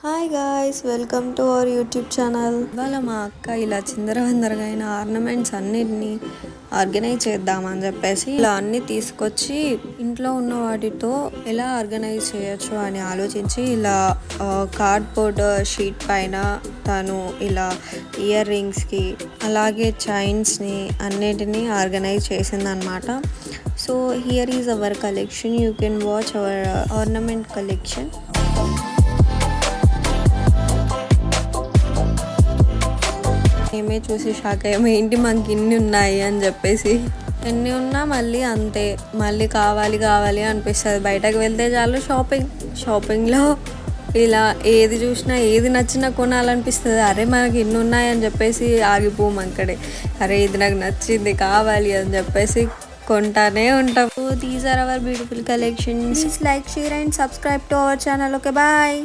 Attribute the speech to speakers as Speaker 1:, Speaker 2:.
Speaker 1: Hi guys, welcome to our YouTube channel. ఇవాళ మా అక్క ఇలా చిందరవందరగా అయిన ఆర్నమెంట్స్ అన్నిటినీ ఆర్గనైజ్ చేద్దామని చెప్పేసి ఇలా అన్ని తీసుకొచ్చి ఇంట్లో ఉన్న వాటితో ఎలా ఆర్గనైజ్ చేయొచ్చు అని ఆలోచించి ఇలా కార్డ్బోర్డ్ షీట్ పైన తను ఇలా ఇయర్ రింగ్స్కి అలాగే చైన్స్ని అన్నిటినీ ఆర్గనైజ్ చేసిందనమాట. So here is our collection. You can watch our ornament collection. మేమే చూసి షాక్ అయ్యాము, ఏంటి మనకి ఇన్ని ఉన్నాయి అని చెప్పేసి. ఎన్ని ఉన్నా మళ్ళీ అంతే, మళ్ళీ కావాలి కావాలి అనిపిస్తుంది. బయటకు వెళ్తే చాలు షాపింగ్లో ఇలా ఏది చూసినా ఏది నచ్చినా కొనాలనిపిస్తుంది. అరే మనకి ఇన్ని ఉన్నాయని చెప్పేసి ఆగిపోము అక్కడే. అరే ఇది నాకు నచ్చింది కావాలి అని చెప్పేసి కొంటానే ఉంటాం. So these are our beautiful collections. Please like, share and subscribe to our channel. Okay, bye.